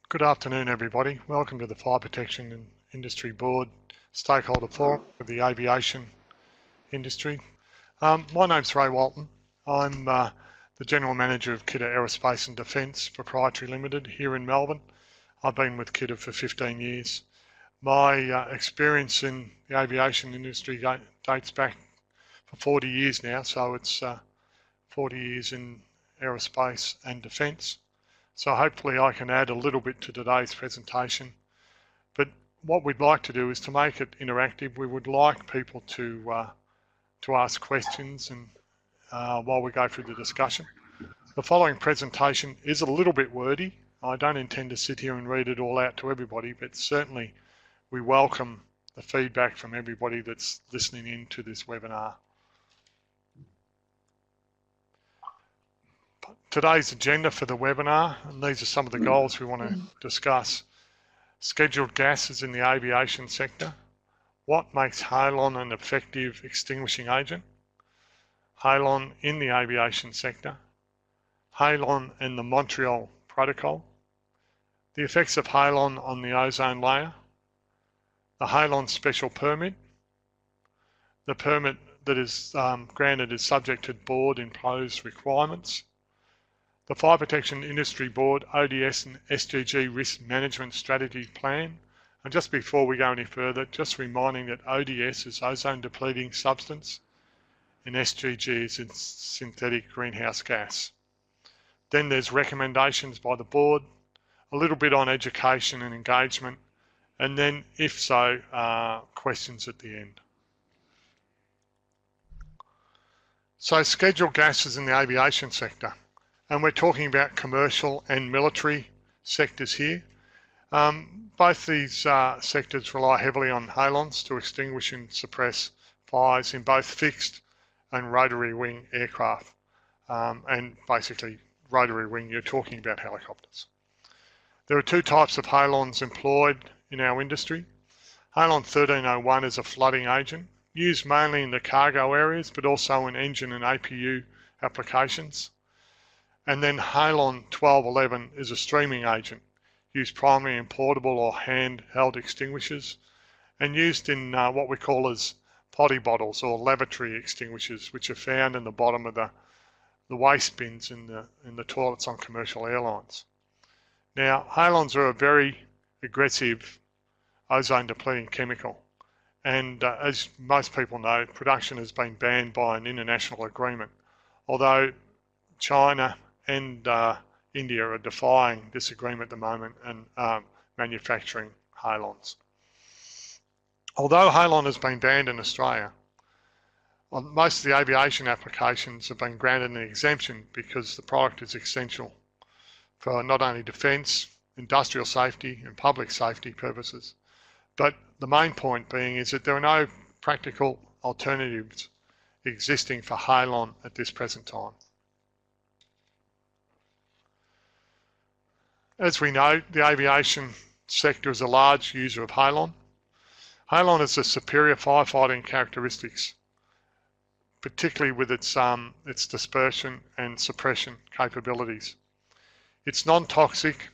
Good afternoon, everybody. Welcome to the Fire Protection and Industry Board Stakeholder Forum for the aviation industry. My name's Ray Walton. I'm the General Manager of Kidder Aerospace and Defence Proprietary Limited here in Melbourne. I've been with Kidder for 15 years. My experience in the aviation industry dates back for 40 years now, so it's 40 years in aerospace and defence. So hopefully I can add a little bit to today's presentation. But what we'd like to do is to make it interactive. We would like people to ask questions and while we go through the discussion. The following presentation is a little bit wordy. I don't intend to sit here and read it all out to everybody, but certainly we welcome the feedback from everybody that's listening in to this webinar. Today's agenda for the webinar, and these are some of the goals we want to discuss. Scheduled gases in the aviation sector. What makes Halon an effective extinguishing agent? Halon in the aviation sector. Halon and the Montreal Protocol. The effects of Halon on the ozone layer. The Halon special permit. The permit that is granted is subject to board imposed requirements. The Fire Protection Industry Board ODS and SGG Risk Management Strategy Plan. And just before we go any further, just reminding that ODS is ozone depleting substance and SGG is synthetic greenhouse gas. Then there's recommendations by the board, a little bit on education and engagement, and then, if so, questions at the end. So scheduled gases in the aviation sector. And we're talking about commercial and military sectors here. Both these sectors rely heavily on halons to extinguish and suppress fires in both fixed and rotary wing aircraft. And basically, rotary wing, you're talking about helicopters. There are two types of halons employed in our industry. Halon 1301 is a flooding agent, used mainly in the cargo areas, but also in engine and APU applications. And then Halon 1211 is a streaming agent, used primarily in portable or handheld extinguishers, and used in what we call as potty bottles or lavatory extinguishers, which are found in the bottom of the waste bins in the toilets on commercial airlines. Now, halons are a very aggressive ozone depleting chemical, and as most people know, production has been banned by an international agreement, although China and India are defying this agreement at the moment and manufacturing halons. Although halon has been banned in Australia, most of the aviation applications have been granted an exemption because the product is essential for not only defence, industrial safety and public safety purposes, but the main point being is that there are no practical alternatives existing for halon at this present time. As we know, the aviation sector is a large user of halon. Halon has a superior firefighting characteristics, particularly with its dispersion and suppression capabilities. It's non-toxic,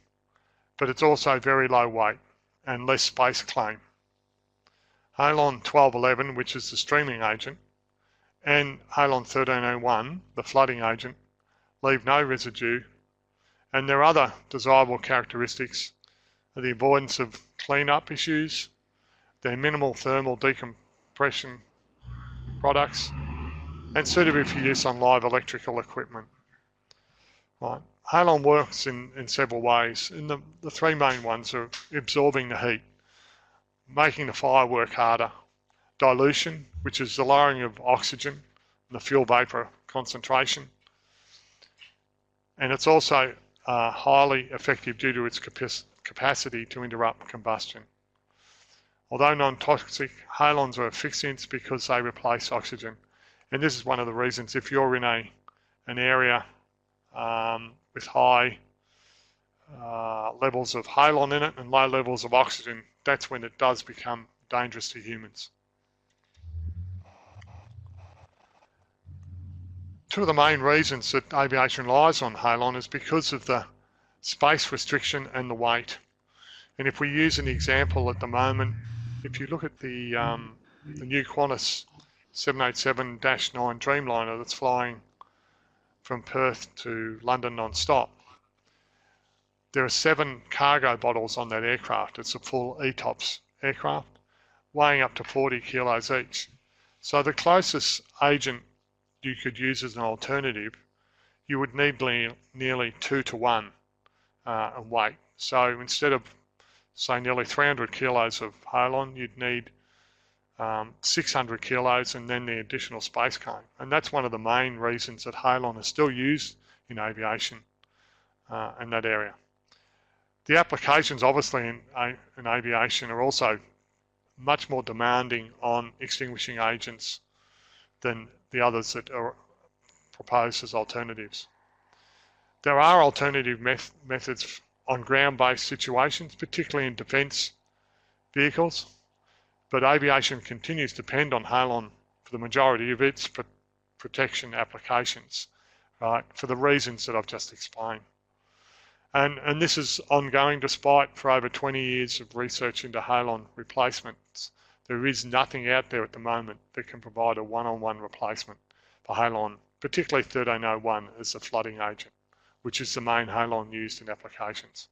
but it's also very low weight and less space claim. Halon 1211, which is the streaming agent, and Halon 1301, the flooding agent, leave no residue. And their other desirable characteristics are the avoidance of clean-up issues, their minimal thermal decompression products, and suitable for use on live electrical equipment. Right. Halon works in several ways, and the three main ones are absorbing the heat, making the fire work harder, dilution, which is the lowering of oxygen and the fuel vapor concentration, and it's also highly effective due to its capacity to interrupt combustion. Although non-toxic, halons are asphyxiants because they replace oxygen. And this is one of the reasons if you're in an area with high levels of halon in it and low levels of oxygen, that's when it does become dangerous to humans. Two of the main reasons that aviation relies on halon is because of the space restriction and the weight. And if we use an example at the moment, if you look at the new Qantas 787-9 Dreamliner that's flying from Perth to London non-stop, there are 7 cargo bottles on that aircraft. It's a full ETOPS aircraft, weighing up to 40 kilos each. So the closest agent you could use as an alternative, you would need nearly 2 to 1 in weight. So instead of, say, nearly 300 kilos of Halon, you'd need 600 kilos and then the additional space cone. And that's one of the main reasons that Halon is still used in aviation in that area. The applications, obviously, in aviation are also much more demanding on extinguishing agents than the others that are proposed as alternatives. There are alternative methods on ground-based situations, particularly in defence vehicles, but aviation continues to depend on Halon for the majority of its protection applications, right, for the reasons that I've just explained. And this is ongoing despite for over 20 years of research into Halon replacements. There is nothing out there at the moment that can provide a one-on-one replacement for Halon, particularly 1301 as a flooding agent, which is the main Halon used in applications.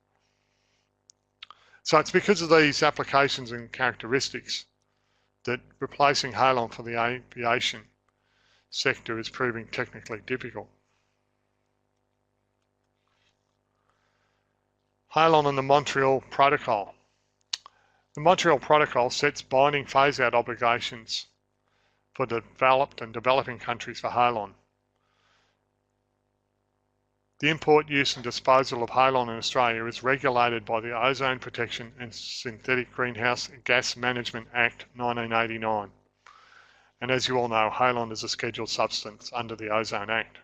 So it's because of these applications and characteristics that replacing Halon for the aviation sector is proving technically difficult. Halon and the Montreal Protocol. The Montreal Protocol sets binding phase-out obligations for developed and developing countries for Halon. The import, use and disposal of Halon in Australia is regulated by the Ozone Protection and Synthetic Greenhouse Gas Management Act 1989. And as you all know, Halon is a scheduled substance under the Ozone Act.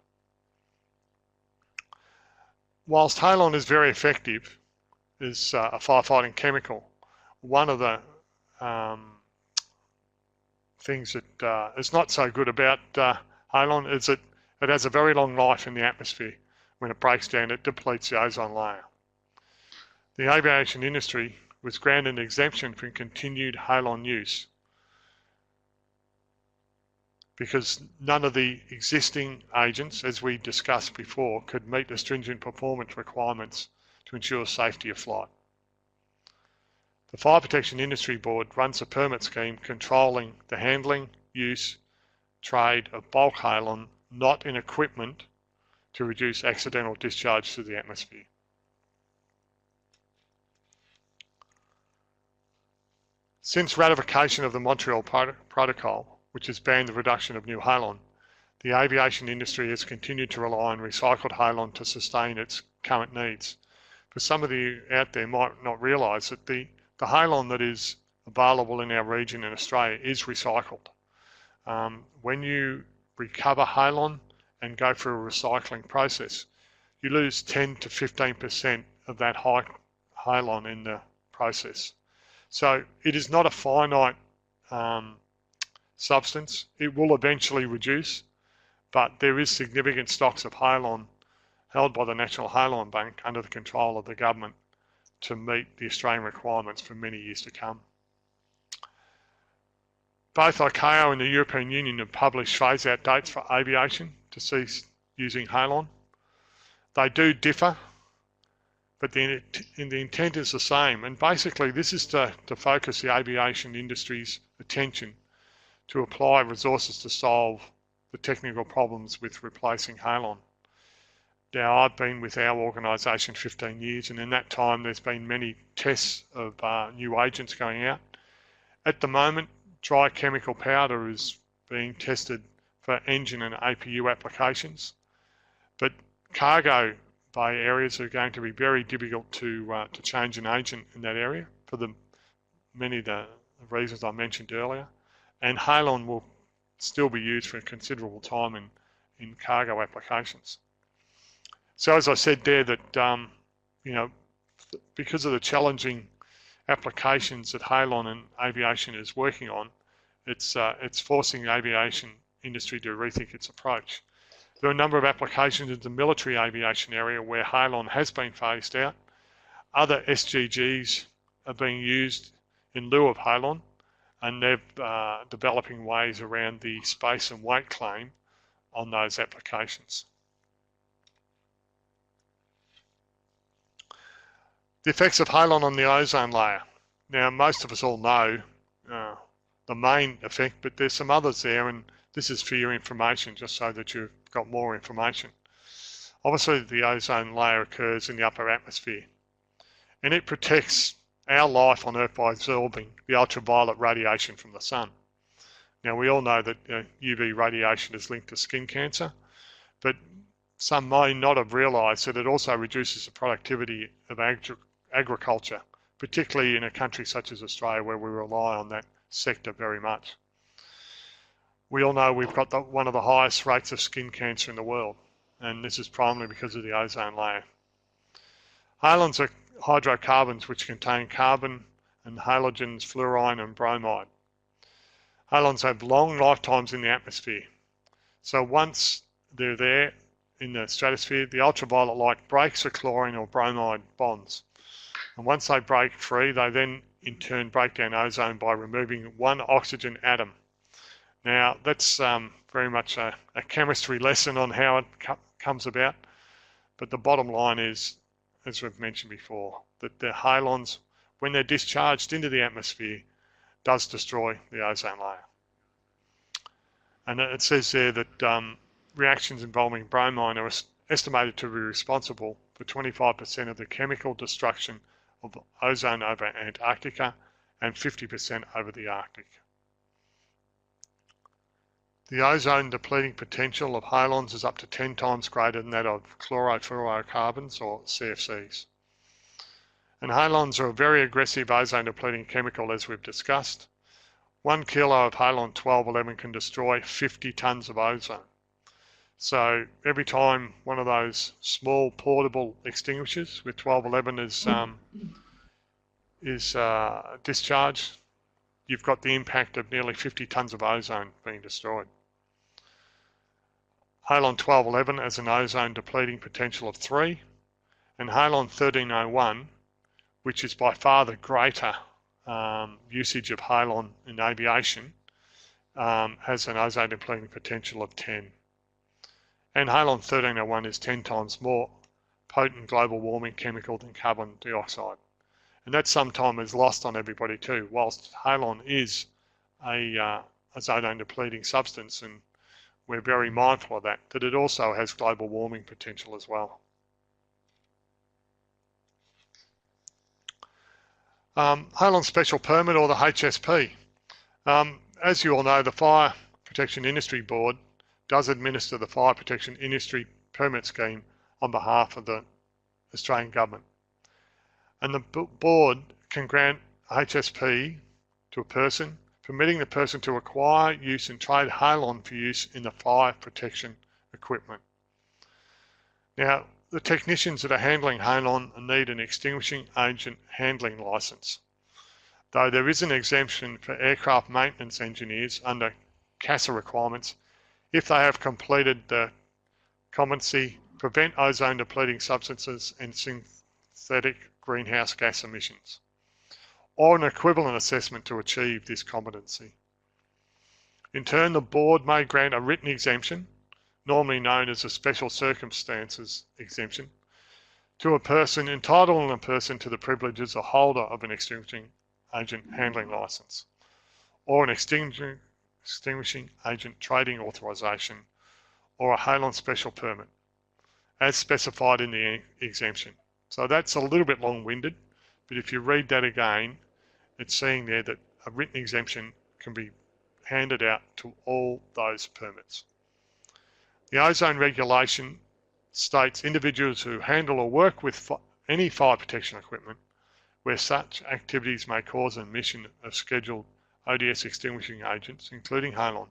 Whilst Halon is very effective as a firefighting chemical, one of the things that is not so good about Halon is that it has a very long life in the atmosphere. When it breaks down, it depletes the ozone layer. The aviation industry was granted an exemption from continued Halon use because none of the existing agents, as we discussed before, could meet the stringent performance requirements to ensure safety of flight. The Fire Protection Industry Board runs a permit scheme controlling the handling, use, trade of bulk Halon not in equipment to reduce accidental discharge to the atmosphere. Since ratification of the Montreal Protocol, which has banned the reduction of new Halon, the aviation industry has continued to rely on recycled Halon to sustain its current needs. For some of you out there might not realise that the Halon that is available in our region in Australia is recycled. When you recover Halon and go through a recycling process, you lose 10 to 15% of that Halon in the process. So it is not a finite substance. It will eventually reduce, but there is significant stocks of Halon held by the National Halon Bank under the control of the government to meet the Australian requirements for many years to come. Both ICAO and the European Union have published phase-out dates for aviation to cease using Halon. They do differ, but the intent is the same. And basically this is to focus the aviation industry's attention to apply resources to solve the technical problems with replacing Halon. Now, I've been with our organisation 15 years, and in that time there's been many tests of new agents going out. At the moment, dry chemical powder is being tested for engine and APU applications, but cargo bay areas are going to be very difficult to change an agent in that area for many of the reasons I mentioned earlier, and Halon will still be used for a considerable time in cargo applications. So as I said there, that because of the challenging applications that Halon and aviation is working on, it's forcing the aviation industry to rethink its approach. There are a number of applications in the military aviation area where Halon has been phased out. Other SGGs are being used in lieu of halon, and they're developing ways around the space and weight claim on those applications. The effects of halon on the ozone layer. Now, most of us all know the main effect, but there's some others there, and this is for your information, just so that you've got more information. Obviously, the ozone layer occurs in the upper atmosphere, and it protects our life on Earth by absorbing the ultraviolet radiation from the sun. Now, we all know that UV radiation is linked to skin cancer, but some may not have realised that it also reduces the productivity of agriculture, particularly in a country such as Australia, where we rely on that sector very much. We all know we've got one of the highest rates of skin cancer in the world, and this is primarily because of the ozone layer. Halons are hydrocarbons which contain carbon and halogens, fluorine and bromide. Halons have long lifetimes in the atmosphere. So once they're there in the stratosphere, the ultraviolet light breaks the chlorine or bromide bonds. And once they break free, they then in turn break down ozone by removing one oxygen atom. Now, that's very much a chemistry lesson on how it comes about, but the bottom line is, as we've mentioned before, that the halons, when they're discharged into the atmosphere, does destroy the ozone layer. And it says there that reactions involving bromine are estimated to be responsible for 25% of the chemical destruction of ozone over Antarctica and 50% over the Arctic. The ozone depleting potential of halons is up to 10 times greater than that of chlorofluorocarbons or CFCs. And halons are a very aggressive ozone depleting chemical, as we've discussed. 1 kilo of halon 1211 can destroy 50 tons of ozone. So every time one of those small portable extinguishers with 1211 is discharged, you've got the impact of nearly 50 tons of ozone being destroyed. Halon 1211 has an ozone depleting potential of 3, and Halon 1301, which is by far the greater usage of halon in aviation, has an ozone depleting potential of 10. And Halon 1301 is 10 times more potent global warming chemical than carbon dioxide. And that sometimes is lost on everybody too. Whilst halon is a ozone depleting substance, and we're very mindful of that it also has global warming potential as well. Halon Special Permit, or the HSP. As you all know, the Fire Protection Industry Board does administer the Fire Protection Industry Permit Scheme on behalf of the Australian Government. And the board can grant HSP to a person, permitting the person to acquire, use and trade halon for use in the fire protection equipment. Now, the technicians that are handling halon need an extinguishing agent handling licence, though there is an exemption for aircraft maintenance engineers under CASA requirements if they have completed the competency prevent ozone depleting substances and synthetic greenhouse gas emissions, or an equivalent assessment to achieve this competency. In turn, the board may grant a written exemption, normally known as a special circumstances exemption, to a person, entitling a person to the privileges of holder of an extinguishing agent handling licence, or an extinguishing agent trading authorisation, or a halon special permit, as specified in the exemption. So that's a little bit long-winded, but if you read that again, it's saying there that a written exemption can be handed out to all those permits. The ozone regulation states individuals who handle or work with any fire protection equipment where such activities may cause an emission of scheduled ODS extinguishing agents, including halon,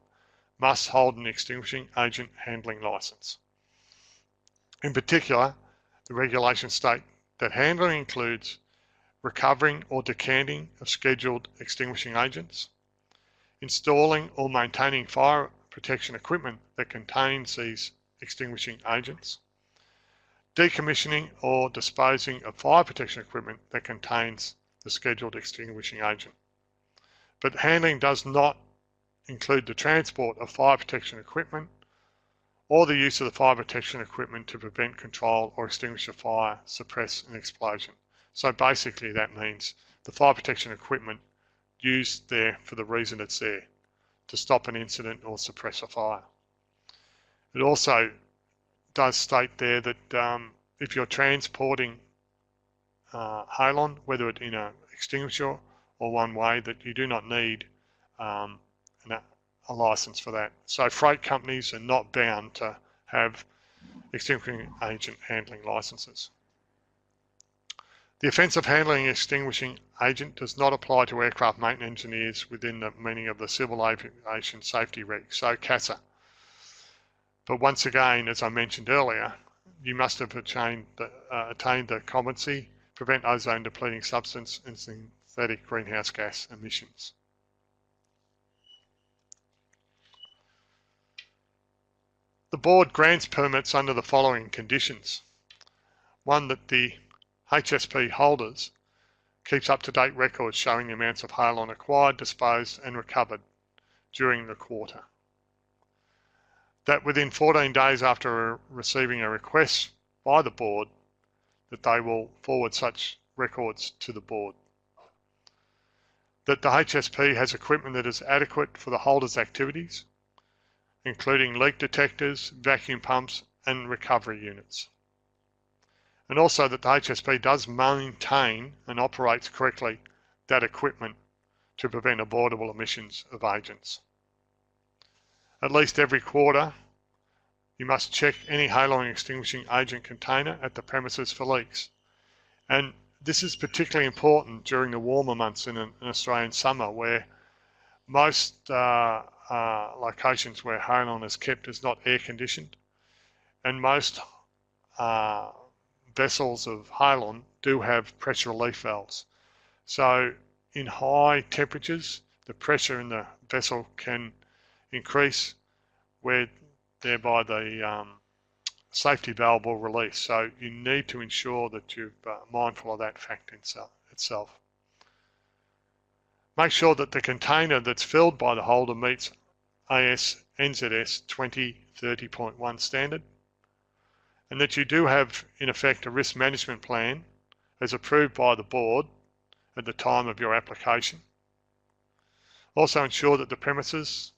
must hold an extinguishing agent handling licence. In particular, the regulations state that handling includes recovering or decanting of scheduled extinguishing agents, installing or maintaining fire protection equipment that contains these extinguishing agents, decommissioning or disposing of fire protection equipment that contains the scheduled extinguishing agent. But handling does not include the transport of fire protection equipment or the use of the fire protection equipment to prevent, control or extinguish a fire, suppress an explosion. So basically that means the fire protection equipment used there for the reason it's there, to stop an incident or suppress a fire. It also does state there that if you're transporting halon, whether it in an extinguisher or one way, that you do not need a license for that. So freight companies are not bound to have extinguishing agent handling licenses. The offence of handling extinguishing agent does not apply to aircraft maintenance engineers within the meaning of the Civil Aviation Safety Reg, so CASA. But once again, as I mentioned earlier, you must have attained the competency, prevent ozone depleting substance and synthetic greenhouse gas emissions. The board grants permits under the following conditions. One, that the HSP holders keeps up-to-date records showing the amounts of halon acquired, disposed and recovered during the quarter. That within 14 days after receiving a request by the board, that they will forward such records to the board. That the HSP has equipment that is adequate for the holders' activities, including leak detectors, vacuum pumps and recovery units. And also that the HSP does maintain and operates correctly that equipment to prevent avoidable emissions of agents. At least every quarter, you must check any halon extinguishing agent container at the premises for leaks. And this is particularly important during the warmer months in an Australian summer, where most locations where halon is kept is not air conditioned, and most vessels of halon do have pressure relief valves. So in high temperatures, the pressure in the vessel can increase, where thereby the safety valve will release. So you need to ensure that you're mindful of that fact itself. Make sure that the container that's filled by the holder meets AS NZS 2030.1 standard, and that you do have in effect a risk management plan as approved by the board at the time of your application. Also ensure that the premises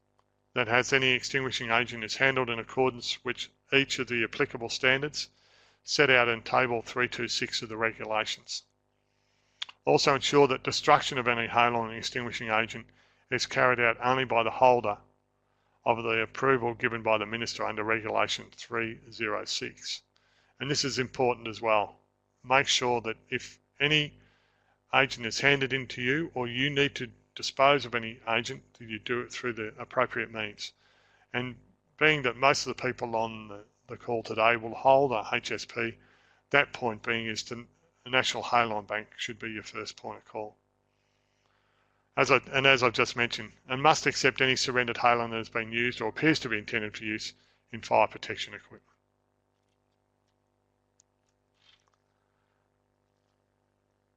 that has any extinguishing agent is handled in accordance with each of the applicable standards set out in table 326 of the regulations. Also ensure that destruction of any halon extinguishing agent is carried out only by the holder of the approval given by the Minister under Regulation 306. And this is important as well. Make sure that if any agent is handed in to you, or you need to dispose of any agent, that you do it through the appropriate means. And being that most of the people on the call today will hold a HSP, that point being is the National Halon Bank should be your first point of call. As I've just mentioned, and must accept any surrendered halon that has been used or appears to be intended for use in fire protection equipment.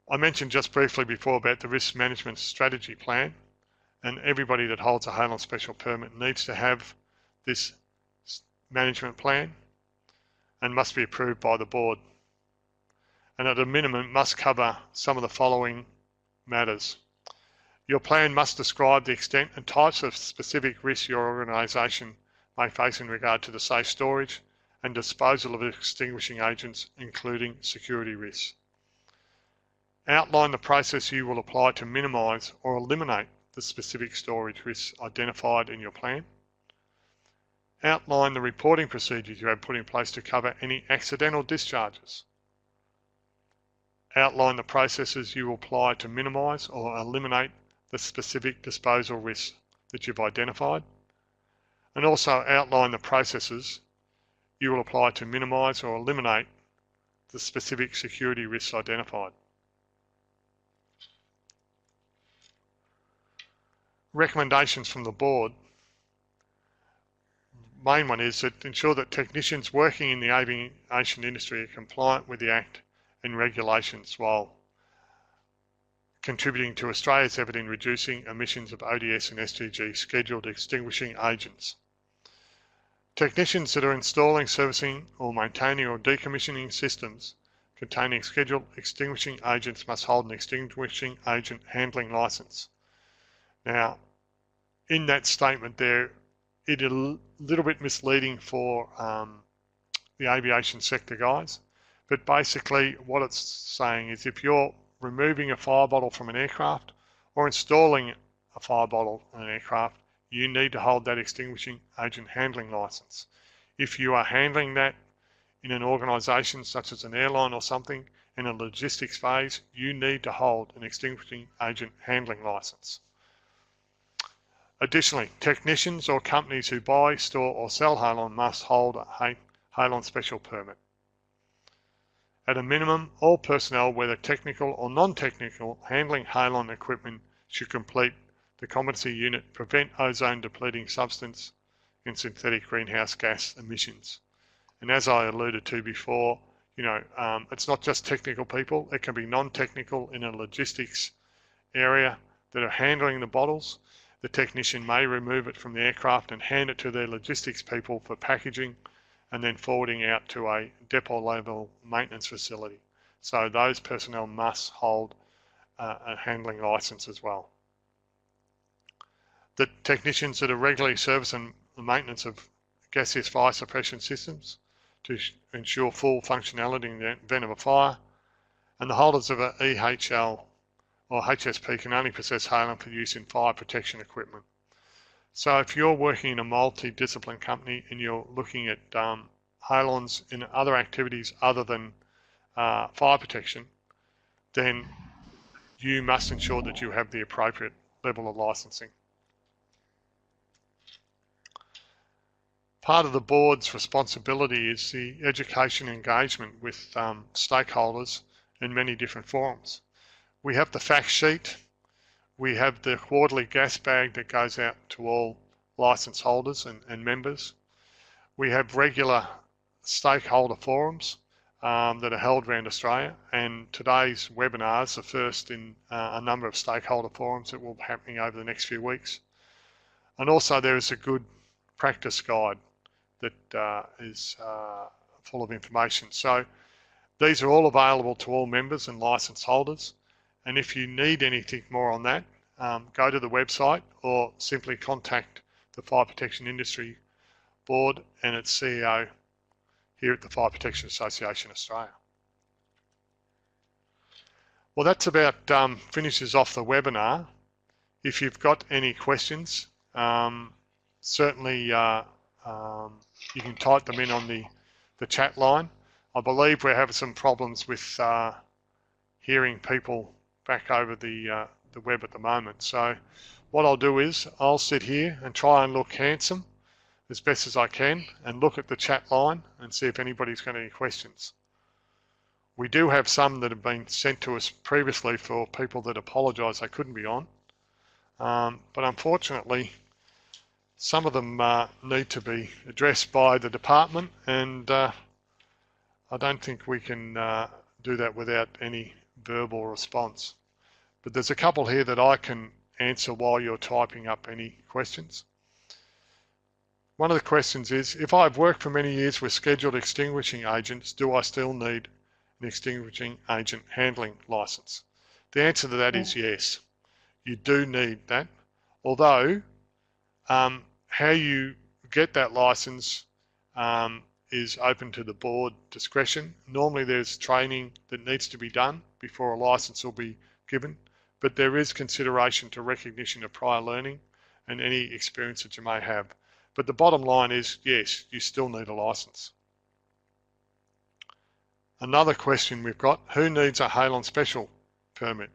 I mentioned just briefly before about the risk management strategy plan, and everybody that holds a halon special permit needs to have this management plan and must be approved by the board. And at a minimum must cover some of the following matters. Your plan must describe the extent and types of specific risks your organisation may face in regard to the safe storage and disposal of extinguishing agents, including security risks. Outline the process you will apply to minimise or eliminate the specific storage risks identified in your plan. Outline the reporting procedures you have put in place to cover any accidental discharges. Outline the processes you will apply to minimise or eliminate the specific disposal risks that you've identified. And also outline the processes you will apply to minimise or eliminate the specific security risks identified. Recommendations from the board. Main one is that ensure that technicians working in the aviation industry are compliant with the Act and regulations while contributing to Australia's effort in reducing emissions of ODS and SGG scheduled extinguishing agents. Technicians that are installing, servicing or maintaining or decommissioning systems containing scheduled extinguishing agents must hold an extinguishing agent handling licence. Now, in that statement there, it is a little bit misleading for the aviation sector guys, but basically what it's saying is if you're removing a fire bottle from an aircraft or installing a fire bottle in an aircraft, you need to hold that extinguishing agent handling licence. If you are handling that in an organisation such as an airline or something in a logistics phase, you need to hold an extinguishing agent handling licence. Additionally, technicians or companies who buy, store or sell Halon must hold a Halon special permit. At a minimum, all personnel, whether technical or non-technical, handling Halon equipment should complete the competency unit Prevent Ozone Depleting Substance in Synthetic Greenhouse Gas Emissions. And as I alluded to before, it's not just technical people, it can be non-technical in a logistics area that are handling the bottles. The technician may remove it from the aircraft and hand it to their logistics people for packaging and then forwarding out to a depot level maintenance facility. So those personnel must hold a handling licence as well. The technicians that are regularly servicing the maintenance of gaseous fire suppression systems to ensure full functionality in the event of a fire, and the holders of an EAHL or HSP can only possess Halon for use in fire protection equipment. So if you're working in a multi-discipline company and you're looking at Halons in other activities other than fire protection, then you must ensure that you have the appropriate level of licensing. Part of the board's responsibility is the education engagement with stakeholders in many different forums. We have the fact sheet, we have the quarterly gas bag that goes out to all licence holders and members. We have regular stakeholder forums that are held around Australia, and today's webinar is the first in a number of stakeholder forums that will be happening over the next few weeks. And also there is a good practice guide that is full of information. So these are all available to all members and licence holders. And if you need anything more on that, go to the website or simply contact the Fire Protection Industry Board and its CEO here at the Fire Protection Association Australia. Well, that's about finishes off the webinar. If you've got any questions, certainly you can type them in on the chat line. I believe we're having some problems with hearing people back over the web at the moment. So what I'll do is I'll sit here and try and look handsome as best as I can and look at the chat line and see if anybody's got any questions. We do have some that have been sent to us previously for people that apologise they couldn't be on. But unfortunately, some of them need to be addressed by the department, and I don't think we can do that without any verbal response. But there's a couple here that I can answer while you're typing up any questions. One of the questions is, if I've worked for many years with scheduled extinguishing agents, do I still need an extinguishing agent handling licence? The answer to that is yes. You do need that, although how you get that licence is open to the board discretion. Normally there's training that needs to be done before a licence will be given, but there is consideration to recognition of prior learning and any experience that you may have. But the bottom line is, yes, you still need a licence. Another question we've got, who needs a Halon special permit?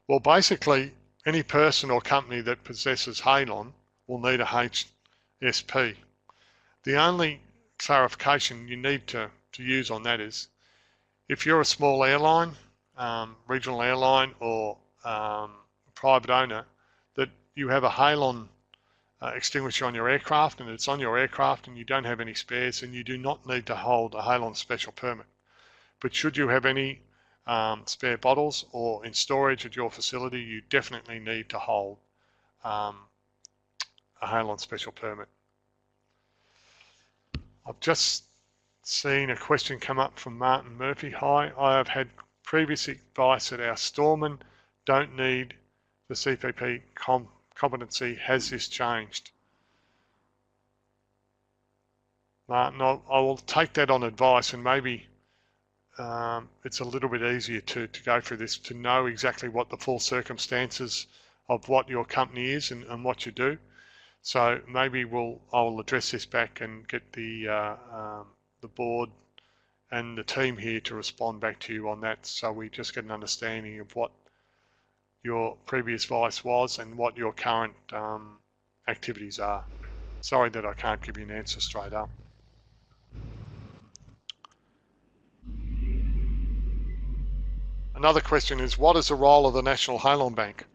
Well, basically, any person or company that possesses Halon will need a HSP. The only clarification you need to use on that is, if you're a small airline, regional airline or private owner, that you have a Halon extinguisher on your aircraft and it's on your aircraft and you don't have any spares, then you do not need to hold a Halon special permit. But should you have any spare bottles or in storage at your facility, you definitely need to hold a Halon special permit. I've just seen a question come up from Martin Murphy. Hi, I have had previous advice that our storemen don't need the CPP competency. Has this changed? Martin, I will take that on advice, and maybe it's a little bit easier to go through this, to know exactly what the full circumstances of what your company is and what you do. So maybe I'll address this back and get the board and the team here to respond back to you on that, so we just get an understanding of what your previous advice was and what your current activities are. Sorry that I can't give you an answer straight up. Another question is, what is the role of the National Halon Bank?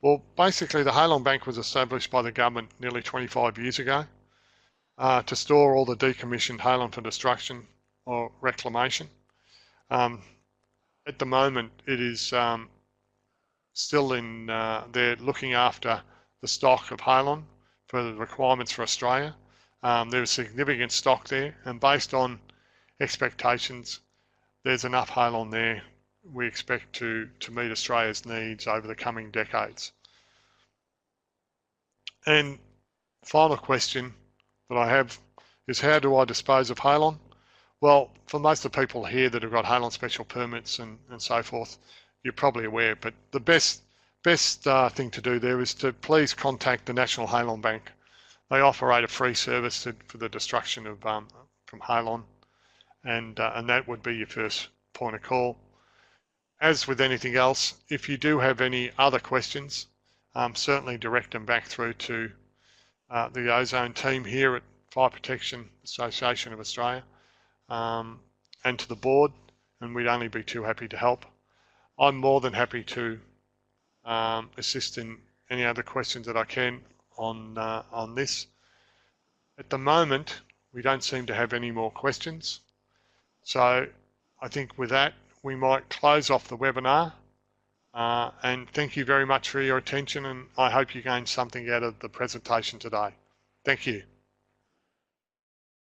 Well, basically the Halon Bank was established by the government nearly 25 years ago to store all the decommissioned halon for destruction or reclamation. At the moment it is still in, they're looking after the stock of halon for the requirements for Australia. There's significant stock there, and based on expectations, there's enough halon there we expect to meet Australia's needs over the coming decades. And final question that I have is, how do I dispose of halon? Well, for most of the people here that have got halon special permits and so forth, you're probably aware, but the best thing to do there is to please contact the National Halon Bank. They operate a free service for the destruction of from halon, and that would be your first point of call. As with anything else, if you do have any other questions, certainly direct them back through to the Ozone team here at Fire Protection Association of Australia and to the board, and we'd only be too happy to help. I'm more than happy to assist in any other questions that I can on this. At the moment, we don't seem to have any more questions. So I think with that, we might close off the webinar. And thank you very much for your attention, and I hope you gained something out of the presentation today. Thank you.